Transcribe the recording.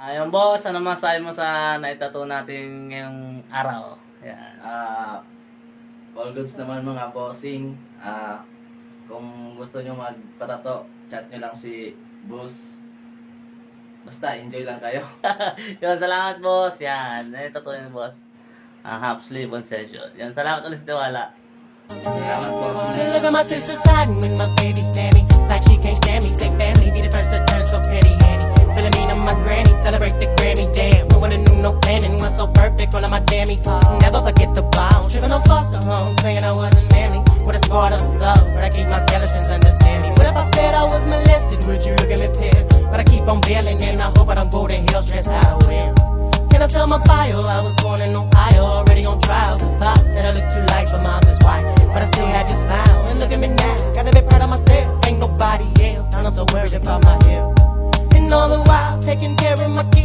Ayun boss, ano masabi mo sa naitato natin ngayong araw? Yan. All goods naman mga bossing. Kung gusto nyo magpatato, chat nyo lang si Boss. Basta enjoy lang kayo. Yun, salamat boss. Yan, naitato yun boss. Half sleeve on session. Yan, salamat ulit sa tiwala. Salamat po. Look at my sister siding with my baby's mammy. Like she can't stand me. Say family be the first to turn so petty Annie. Feeling me on my granny. Celebrate the Grammy. Damn. No one knew no planning. Was so perfect. All of my dammy. Never forget the bounce. Tripping on foster homes. Saying I wasn't manly. With a squad of soul. But I keep my skeletons understand me. What if I said I was molested? Would you look at me pale? But I keep on bailing. And I hope I don't go to hell stressed out. Well, can I tell my bio? I was born in Ohio. Already on trial. This pop said I look too like my mom's is white. But I still had your smile, and look at me now. Gotta be proud of myself, ain't nobody else. I'm not so worried about my health. And all the while, taking care of my kids.